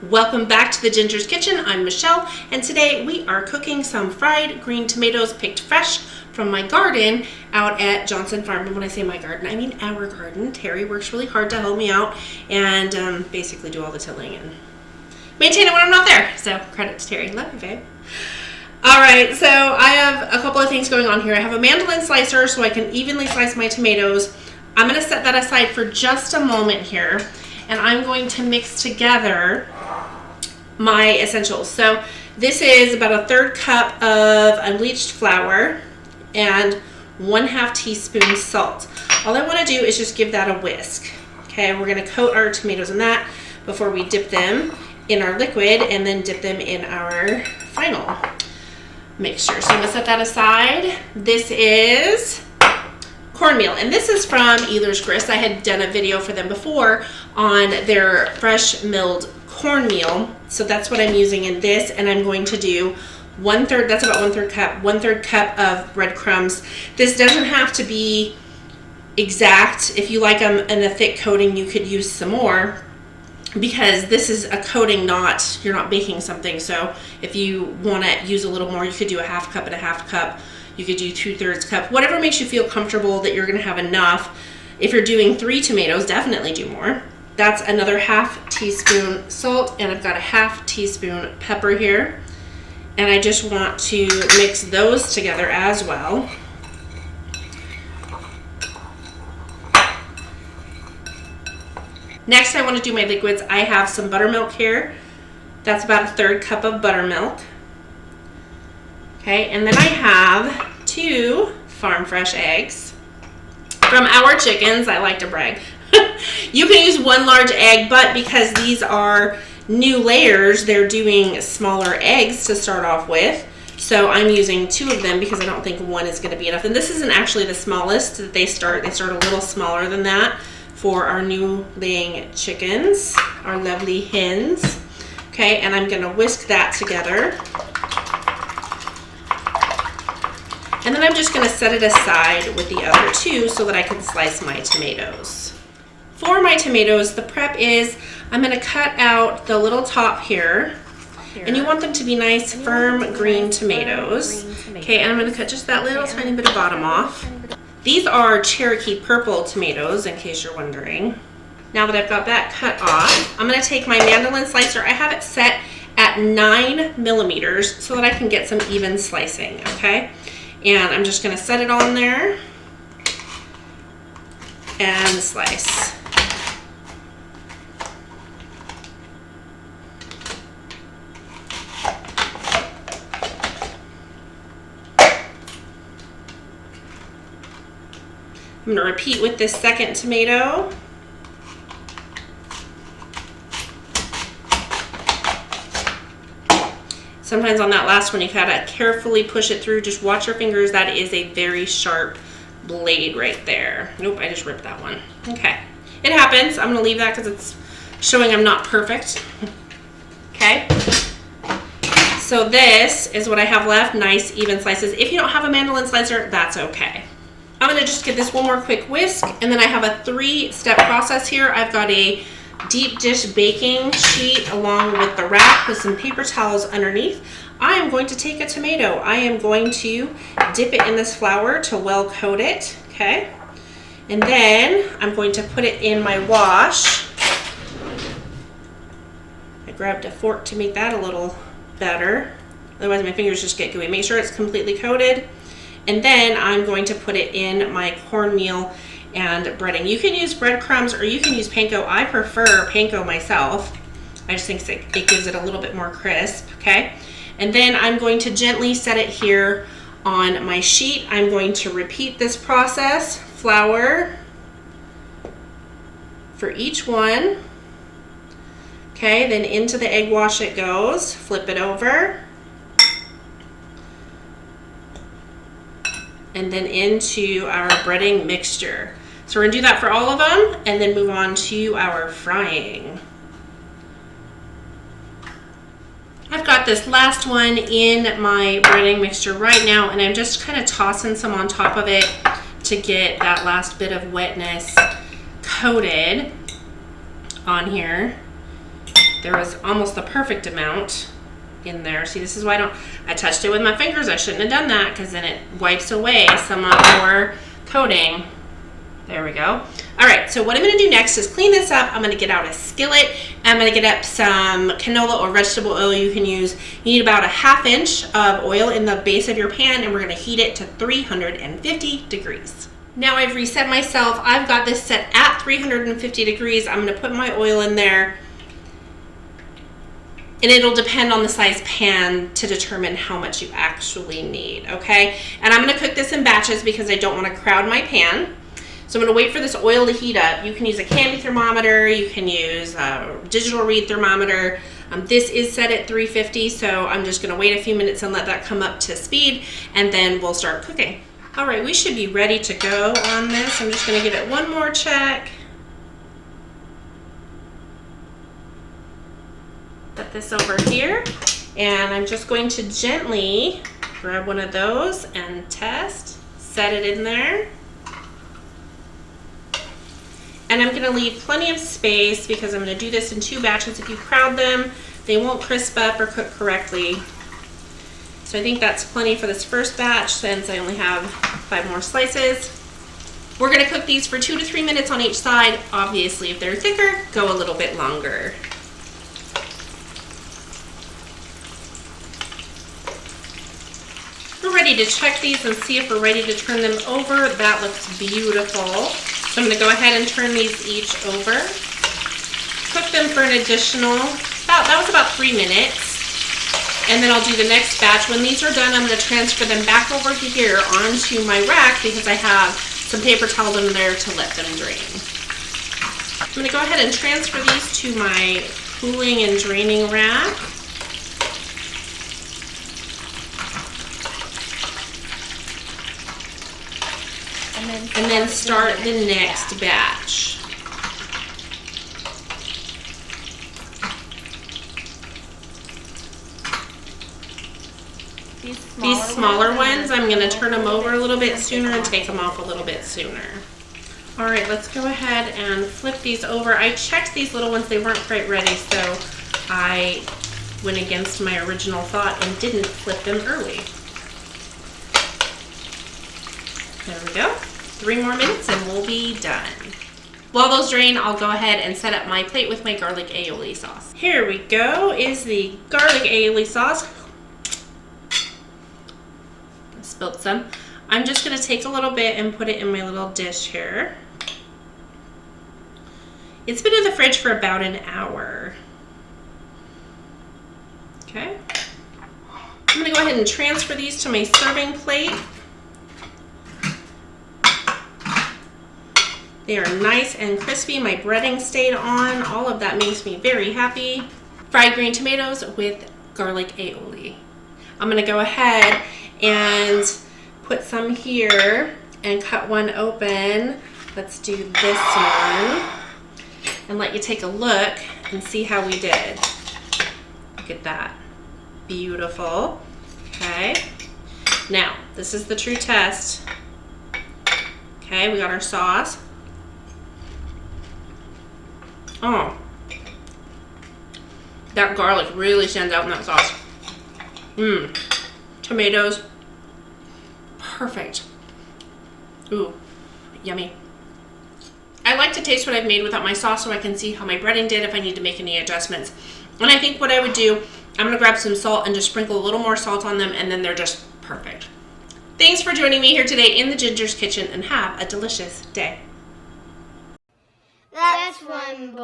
Welcome back to the Ginger's Kitchen. I'm Michelle, and today we are cooking some fried green tomatoes picked fresh from my garden out at Johnson Farm. And when I say my garden, I mean our garden. Terry works really hard to help me out and basically do all the tilling and maintain it when I'm not there. So credit to Terry. Love you, babe. All right, so I have a couple of things going on here. I have a mandolin slicer so I can evenly slice my tomatoes. I'm going to set that aside for just a moment here, and I'm going to mix together my essentials. So this is about a 1/3 cup of unbleached flour and 1/2 teaspoon salt. All I want to do is just give that a whisk. Okay, we're going to coat our tomatoes in that before we dip them in our liquid and then dip them in our final mixture. So I'm going to set that aside. This is cornmeal, and this is from Ealer's Grist. I had done a video for them before on their fresh milled cornmeal, so that's what I'm using in this, and I'm going to do 1/3, that's about 1/3 cup of breadcrumbs. This doesn't have to be exact. If you like them in a thick coating, you could use some more, because this is a coating, you're not baking something. So if you want to use a little more, you could do a 1/2 cup and a 1/2 cup. You could do 2/3 cup, whatever makes you feel comfortable that you're going to have enough. If you're doing 3 tomatoes, definitely do more. That's another 1/2 teaspoon salt, and I've got a 1/2 teaspoon pepper here. And I just want to mix those together as well. Next, I want to do my liquids. I have some buttermilk here. That's about a 1/3 cup of buttermilk. Okay, and then I have 2 farm fresh eggs from our chickens. I like to brag. You can use 1 large egg, but because these are new layers, they're doing smaller eggs to start off with. So I'm using 2 of them because I don't think 1 is going to be enough. And this isn't actually the smallest that they start. They start a little smaller than that for our new laying chickens, our lovely hens. Okay, and I'm going to whisk that together. And then I'm just going to set it aside with the other 2 so that I can slice my tomatoes. For my tomatoes, the prep is I'm going to cut out the little top here, and you want them to be nice, firm green tomatoes. Okay, and I'm going to cut just that little tiny bit of bottom off. These are Cherokee purple tomatoes, in case you're wondering. Now that I've got that cut off, I'm going to take my mandolin slicer. I have it set at 9 millimeters so that I can get some even slicing, okay? And I'm just going to set it on there and slice. I'm going to repeat with this second tomato. Sometimes on that last one, you gotta carefully push it through. Just watch your fingers. That is a very sharp blade right there. Nope, I just ripped that one. Okay, it happens. I'm gonna leave that because it's showing I'm not perfect. Okay, so this is what I have left. Nice, even slices. If you don't have a mandolin slicer, that's okay. I'm gonna just give this one more quick whisk, and then I have a 3-step process here. I've got a deep dish baking sheet along with the rack with some paper towels underneath. I am going to take a tomato. I am going to dip it in this flour to well coat it, okay? And then I'm going to put it in my wash. I grabbed a fork to make that a little better. Otherwise my fingers just get gooey. Make sure it's completely coated. And then I'm going to put it in my cornmeal and breading. You can use breadcrumbs or you can use panko. I prefer panko myself. I just think it gives it a little bit more crisp, okay? And then I'm going to gently set it here on my sheet. I'm going to repeat this process, flour for each one. Okay, then into the egg wash it goes. Flip it over. And then into our breading mixture. So we're gonna do that for all of them and then move on to our frying. I've got this last one in my breading mixture right now, and I'm just kind of tossing some on top of it to get that last bit of wetness coated on here. There was almost the perfect amount in there. See, this is why I touched it with my fingers. I shouldn't have done that because then it wipes away some more coating. There we go. All right, so what I'm gonna do next is clean this up. I'm gonna get out a skillet. I'm gonna get up some canola or vegetable oil you can use. You need about a 1/2 inch of oil in the base of your pan, and we're gonna heat it to 350 degrees. Now I've reset myself. I've got this set at 350 degrees. I'm gonna put my oil in there, and it'll depend on the size pan to determine how much you actually need, okay? And I'm gonna cook this in batches because I don't wanna crowd my pan. So I'm gonna wait for this oil to heat up. You can use a candy thermometer, you can use a digital read thermometer. This is set at 350, so I'm just gonna wait a few minutes and let that come up to speed, and then we'll start cooking. All right, we should be ready to go on this. I'm just gonna give it one more check. Put this over here, and I'm just going to gently grab one of those and test, set it in there. And I'm gonna leave plenty of space because I'm gonna do this in 2 batches. If you crowd them, they won't crisp up or cook correctly. So I think that's plenty for this first batch since I only have 5 more slices. We're gonna cook these for 2 to 3 minutes on each side. Obviously, if they're thicker, go a little bit longer. We're ready to check these and see if we're ready to turn them over. That looks beautiful. So I'm gonna go ahead and turn these each over. Cook them for an additional, that was about 3 minutes. And then I'll do the next batch. When these are done, I'm gonna transfer them back over here onto my rack because I have some paper towels in there to let them drain. I'm gonna go ahead and transfer these to my cooling and draining rack. And then start the next batch. These smaller ones, I'm going to turn them over a little bit sooner and take them off a little bit sooner. All right, let's go ahead and flip these over. I checked these little ones, they weren't quite ready, so I went against my original thought and didn't flip them early. There we go. 3 more minutes and we'll be done. While those drain, I'll go ahead and set up my plate with my garlic aioli sauce. Here we go, is the garlic aioli sauce. I spilled some. I'm just gonna take a little bit and put it in my little dish here. It's been in the fridge for about an hour. Okay. I'm gonna go ahead and transfer these to my serving plate. They are nice and crispy. My breading stayed on. All of that makes me very happy. Fried green tomatoes with garlic aioli. I'm gonna go ahead and put some here and cut one open. Let's do this one and let you take a look and see how we did. Look at that. Beautiful. Okay. Now, this is the true test. Okay, we got our sauce. Oh, that garlic really stands out in that sauce. Tomatoes, perfect. Ooh, yummy. I like to taste what I've made without my sauce so I can see how my breading did if I need to make any adjustments. And I think what I would do, I'm gonna grab some salt and just sprinkle a little more salt on them, and then they're just perfect. Thanks for joining me here today in the Ginger's Kitchen, and have a delicious day. That's one